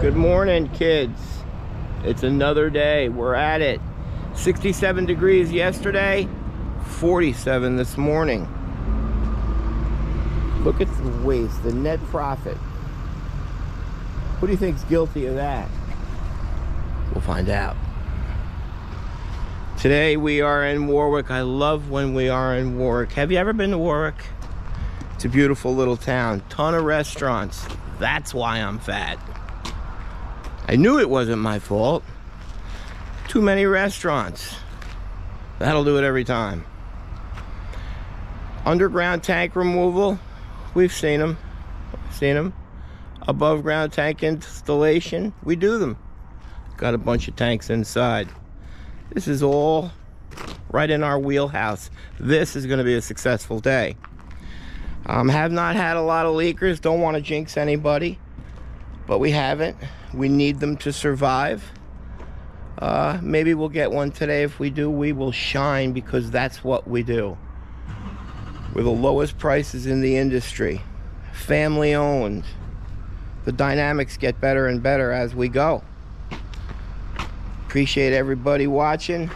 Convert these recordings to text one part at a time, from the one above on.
Good morning, kids. It's another day. We're at it. 67 degrees yesterday, 47 this morning. Look at the waste, the net profit. Who do you think's guilty of that? We'll find out. Today we are in Warwick. I love when we are in Warwick. Have you ever been to Warwick? It's a beautiful little town. Ton of restaurants. That's why I'm fat. I knew it wasn't my fault. Too many restaurants. That'll do it every time. Underground tank removal. We've seen them. Above ground tank installation. We do them. Got a bunch of tanks inside. This is all right in our wheelhouse. This is going to be a successful day. Have not had a lot of leakers. Don't want to jinx anybody, but we haven't. We need them to survive. Maybe we'll get one today. If we do, we will shine, because that's what we do. We're the lowest prices in the industry. Family owned. The dynamics get better and better as we go. Appreciate everybody watching.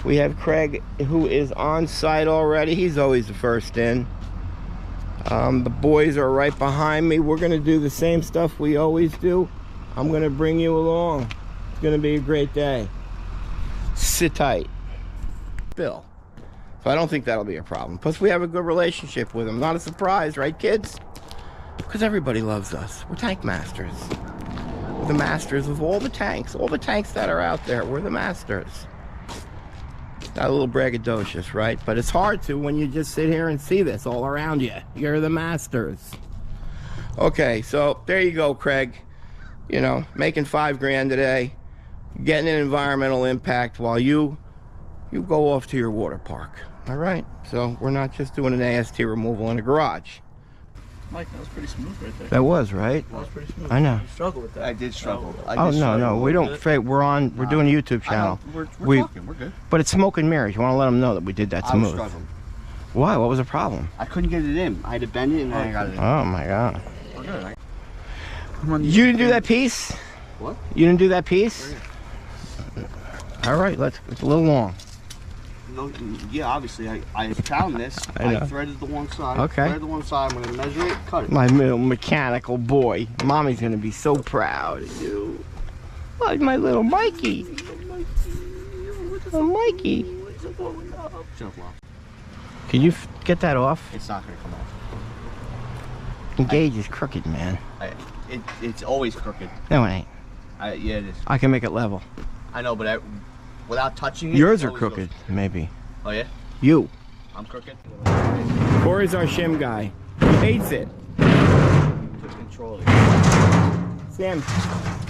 We have Craig, who is on site already. He's always the first in. The boys are right behind me. We're gonna do the same stuff we always do. I'm gonna bring you along. It's gonna be a great day. Sit tight. Bill. So I don't think that'll be a problem. Plus we have a good relationship with him. Not a surprise, right kids? Because everybody loves us. We're tank masters. We're the masters of all the tanks that are out there. We're the masters. Got a little braggadocious, right? But it's hard to when you just sit here and see this all around you. You're the masters. Okay, so there you go, Craig. You know, making $5 grand today, getting an environmental impact while you go off to your water park. All right, so we're not just doing an AST removal in a garage. Mike, that was pretty smooth right there. That was, right? That was pretty smooth. I know. You struggled with that. I did struggle. Oh, no, we don't fake. We're doing a YouTube channel. We're talking, we're good. But it's smoke and mirrors. You want to let them know that we did that smooth. I was struggling. Why? What was the problem? I couldn't get it in. I had to bend it and then I got it in. Oh my God. We're good. Come on, You didn't do that piece? What? You didn't do that piece? All right, it's a little long. No, yeah, obviously. I found this. I threaded the one side. Okay. Threaded the one side. I'm going to measure it, cut it. My little mechanical boy. Mommy's going to be so proud of you. Oh, my little Mikey. Oh, Mikey. Jump off. Can you get that off? It's not going to come off. The gauge is crooked, man. It's always crooked. No, it ain't. Yeah, it is. I can make it level. I know, but without touching it... Yours are crooked, maybe. Oh, yeah? You. I'm crooked? Corey's our shim guy. He hates it. Took control of it. Sam,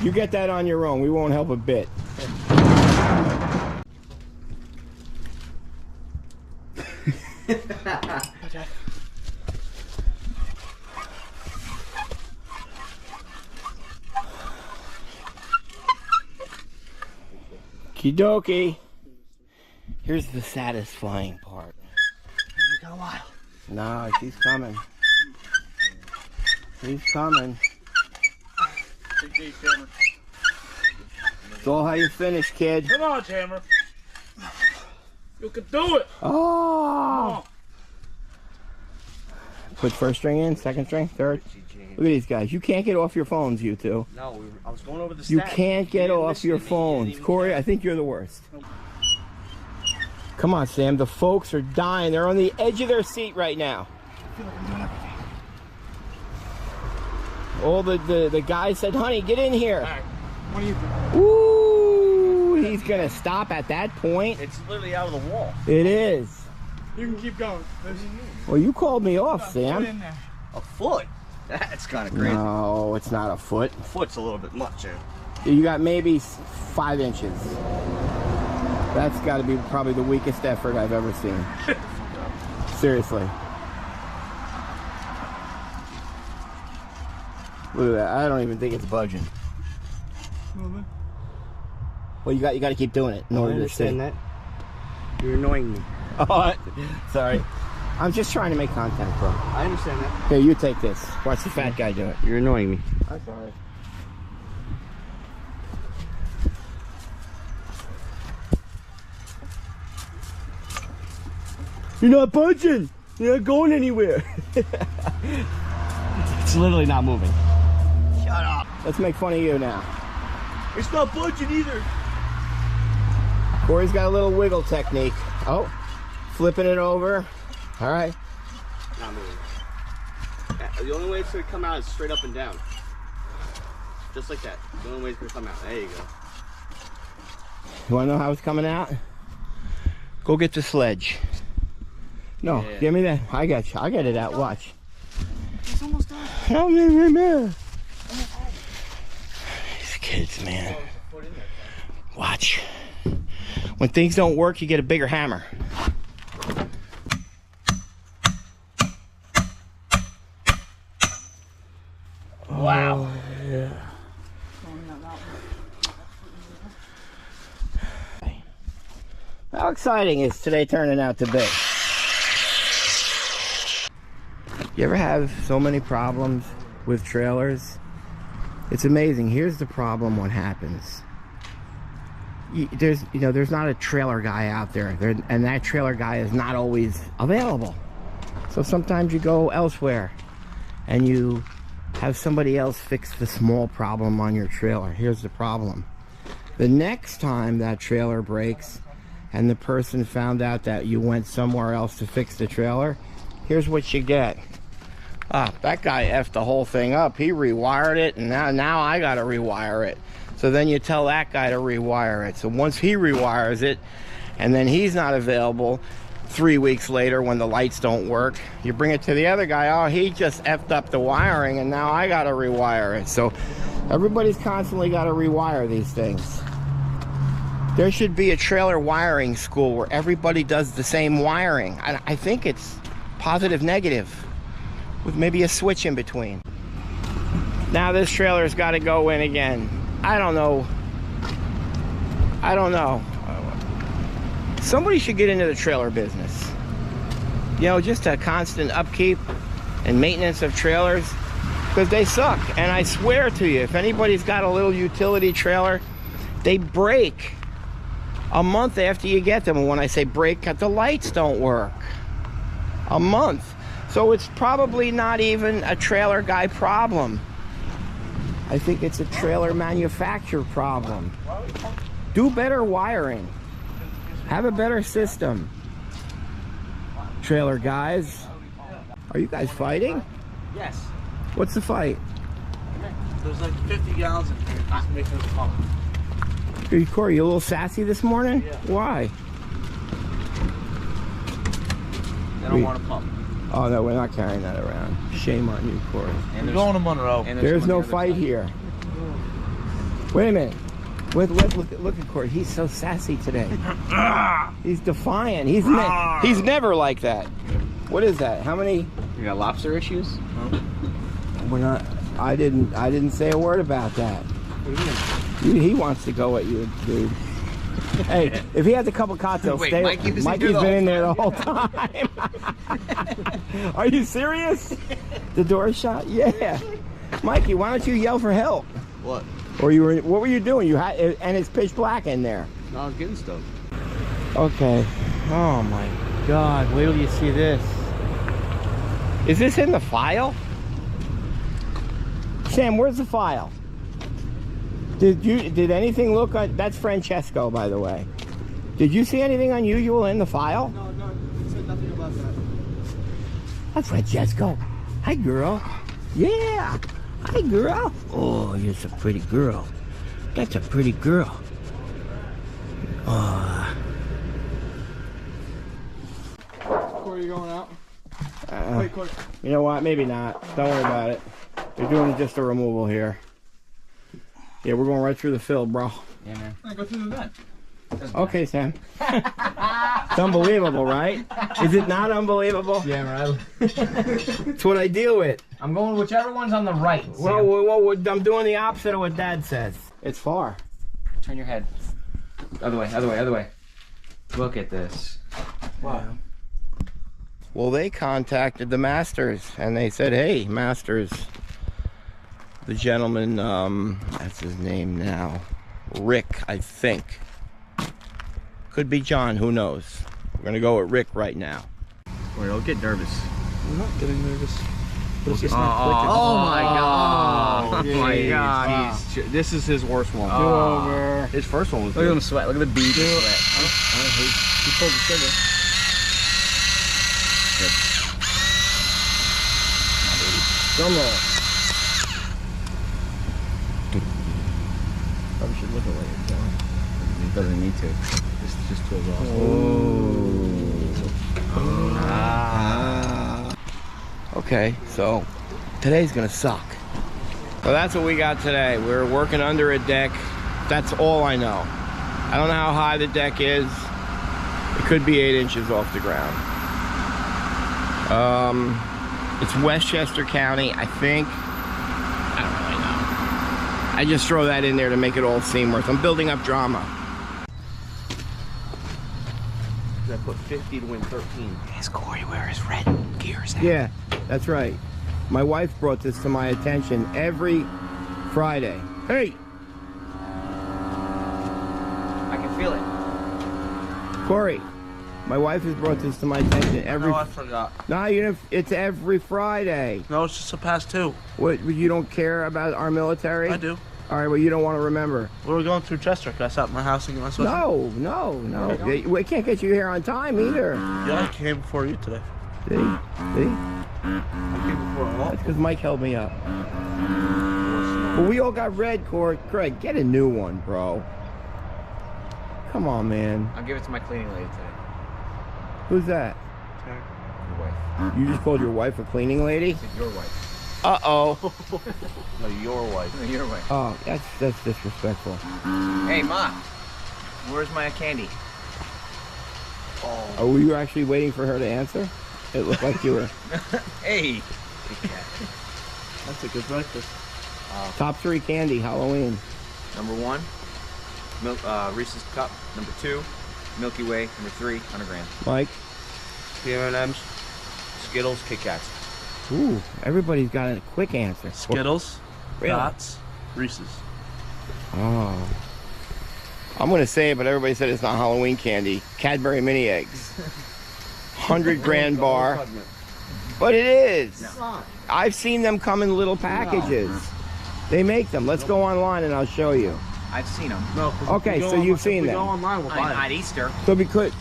you get that on your own. We won't help a bit. Okie-dokie. Here's the satisfying part. You got a while. No, she's coming. She's coming. It's all how you finish, kid. Come on, Hammer. You can do it. Oh! Put first string in, second string, third. Look at these guys. You can't get off your phones, you two. No, I was going over the stats. You can't get off your phones. Corey, I think you're the worst. Come on, Sam. The folks are dying. They're on the edge of their seat right now. All the guys said, honey, get in here. All right. What are you doing? Ooh, he's going to stop at that point. It's literally out of the wall. It is. You can keep going. Well, you called me off, Put it Sam. in there. A foot? That's kind of crazy. No, it's not a foot. A foot's a little bit much, yeah. You got maybe 5 inches. That's got to be probably the weakest effort I've ever seen. Seriously. Look at that. I don't even think it's budging. Well, you got to keep doing it in order to sit. That. You're annoying me. Oh, sorry. I'm just trying to make content, bro. I understand that. Here, you take this. Watch the fat guy do it. You're annoying me. I'm sorry. You're not budging. You're not going anywhere. It's literally not moving. Shut up. Let's make fun of you now. It's not budging either. Corey's got a little wiggle technique. Oh, flipping it over. All right. Not moving. The only way it's going to come out is straight up and down. Just like that. The only way it's going to come out. There you go. You want to know how it's coming out? Go get the sledge. No, Yeah. give me that. I got you. I got it out. Watch. It's almost done. Oh, man. These kids, man. Watch. When things don't work, you get a bigger hammer. Wow. Yeah. How exciting is today turning out to be? You ever have so many problems with trailers? It's amazing. Here's the problem. What happens? There's not a trailer guy out there, and that trailer guy is not always available. So sometimes you go elsewhere, and you have somebody else fix the small problem on your trailer. Here's the problem. The next time that trailer breaks, and the person found out that you went somewhere else to fix the trailer, here's what you get. That guy effed the whole thing up. He rewired it, and now I gotta rewire it. So then you tell that guy to rewire it. So once he rewires it, and then he's not available 3 weeks later when the lights don't work, you bring it to the other guy. Oh, he just effed up the wiring, and now I gotta rewire it. So everybody's constantly gotta rewire these things. There should be a trailer wiring school where everybody does the same wiring. I think it's positive negative, with maybe a switch in between. Now this trailer's got to go in again. I don't know. Somebody should get into the trailer business. You know, just a constant upkeep and maintenance of trailers, because they suck. And I swear to you, if anybody's got a little utility trailer, they break a month after you get them. And when I say break, the lights don't work. A month. So it's probably not even a trailer guy problem. I think it's a trailer manufacturer problem. Do better wiring. Have a better system. Trailer guys. Are you guys fighting? Yes. What's the fight? There's like 50 gallons in here. Just making us pump. Hey, Corey, you a little sassy this morning? Yeah. Why? They don't want to pump. Oh no, we're not carrying that around. Shame on you, Corey. We're going to Monroe. There's no fight here. Wait a minute. Look at Corey. He's so sassy today. He's defiant. He's never like that. What is that? How many? You got lobster issues? We're not. I didn't say a word about that. He wants to go at you, dude. Hey, if he has a couple cocktails, Wait, stay. Mikey's been in there the whole time. Are you serious? The door's shut? Yeah. Mikey, why don't you yell for help? What? Or what were you doing? You had, and it's pitch black in there. No, I was getting stoked. Okay. Oh my God! Wait till you see this. Is this in the file? Sam, where's the file? Did anything look like... That's Francesco, by the way. Did you see anything unusual in the file? No, it said nothing about that. That's Francesco. Hi, girl. Yeah. Hi, girl. Oh, you're a pretty girl. That's a pretty girl. Corey, you going out? Wait, Corey. You know what? Maybe not. Don't worry about it. They're doing just a removal here. Yeah, we're going right through the field, bro. Yeah, man. I go through the vent. Okay, Sam. It's unbelievable, right? Is it not unbelievable? Yeah, right. It's what I deal with. I'm going whichever one's on the right. Well, I'm doing the opposite of what Dad says. It's far. Turn your head. Other way. Look at this. Wow. Well, they contacted the Masters, and they said, hey, Masters, the gentleman, that's his name now, Rick, I think. Could be John, who knows. We're going to go with Rick right now. Corey, don't get nervous. I'm not getting nervous. But it's just Oh, not clicking. oh my god. Oh my god. This is his worst one. Over. His first one was Look at good. him sweat. Look at the bead of sweat. He pulled the trigger. Drum roll. Probably should look at what you're doing. It doesn't need to. Just twirls off. Okay, so today's gonna suck. Well, that's what we got today. We're working under a deck. That's all I know. I don't know how high the deck is. It could be 8 inches off the ground. It's Westchester County, I think. I don't really know. I just throw that in there to make it all seem worth. I'm building up drama. I put 50 to win 13. Ask Corey where his red gear's at. Yeah, that's right. My wife brought this to my attention every Friday. Hey, I can feel it. Corey, my wife has brought this to my attention every. No, I forgot. No, you know, it's every Friday. No, it's just a past 2. What? You don't care about our military? I do. All right, well, you don't want to remember. We were going through Chester. Can I stop at my house and get my sweatshirt? No. We can't get you here on time either. Yeah, I came before you today. See? I came before all. That's because Mike held me up. Well, we all got red, Craig, get a new one, bro. Come on, man. I'll give it to my cleaning lady today. Who's that? Your wife. You just called your wife a cleaning lady? I said your wife. Uh-oh. No, your wife. No, your wife. Oh, that's disrespectful. Hey, Ma. Where's my candy? Oh, were you actually waiting for her to answer? It looked like you were. Hey. That's a good breakfast. Top 3 candy, Halloween. Number 1, Reese's Cup. Number 2, Milky Way. Number 3, 100 grams. Mike? M&M's, Skittles, Kit Kats. Ooh, everybody's got a quick answer. Skittles, Really? Dots, Reese's. Oh. I'm going to say it, but everybody said it's not Halloween candy. Cadbury mini eggs. 100 grand bar. But it is. No. I've seen them come in little packages. They make them. Let's go online and I'll show you. I've seen them. No. 'Cause Okay, if we go so you've if seen we them. go online, we'll buy At it. Easter. So because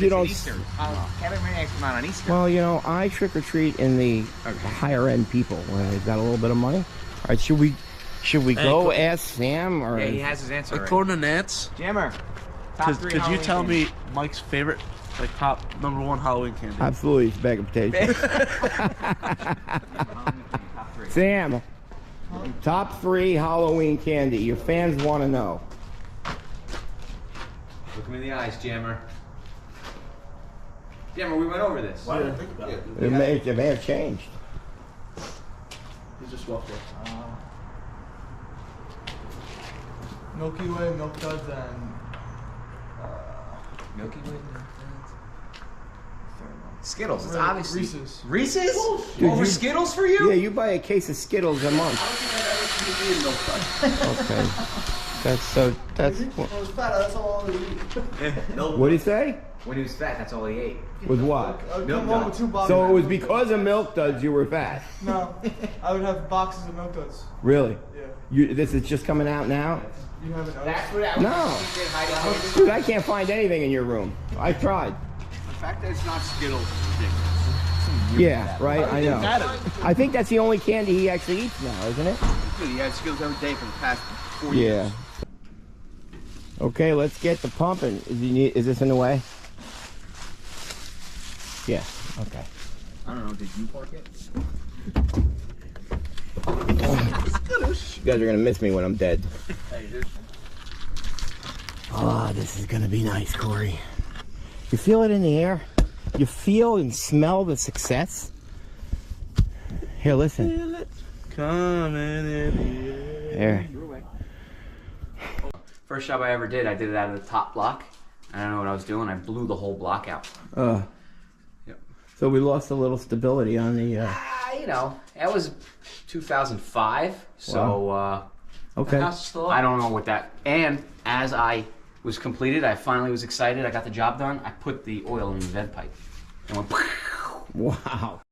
you don't. Easter. Kevin Mini Eggs come out on Easter. Well, you know, I trick or treat in the higher end people where they've got a little bit of money. All right, should we go ask Sam or? Yeah, he has his answer already. According to Nance, Jammer. Top could 3 you Halloween tell candy. me Mike's favorite, like top #1 Halloween candy? Absolutely, it's a bag of potatoes. Top 3. Sam, top 3 Halloween candy. Your fans want to know. Look him in the eyes, Jammer. Jammer, we went over this. Why didn't I think about it? It may have changed. He just walked away. Milky Way, Milk Duds, and Milky Way. Skittles. It's Really, obviously Reese's. Reese's? Dude, Over you- Skittles for you? Yeah, you buy a case of Skittles a month. Okay. That's I was fat, that's all I would eat. what do you say? When he was fat, that's all he ate. Was what? I would Milk come home with Duds. 2 boxes. So it was of Milk because of Milk Duds you were fat. Duds. No, I would have boxes of Milk Duds. Really? Yeah. This is just coming out now? You haven't noticed? That's what I No. Dude, I can't find anything in your room. I tried. The fact that it's not Skittles is ridiculous. Yeah, right, I know. I think that's the only candy he actually eats now, isn't it? Dude, he had Skittles every day for the past 4 years. Yeah. Okay, let's get the pumping. Is this in the way? Yeah, okay. I don't know, did you park it? You guys are gonna miss me when I'm dead. Ah, this is gonna be nice, Corey. You feel it in the air? You feel and smell the success? Here, listen. Coming in There. First job I ever did, I did it out of the top block. I don't know what I was doing. I blew the whole block out. Yep. So we lost a little stability on the. You know, that was 2005. So, Okay. I don't know what that. And as I was completed, I finally was excited. I got the job done. I put the oil in the vent pipe and went. Wow.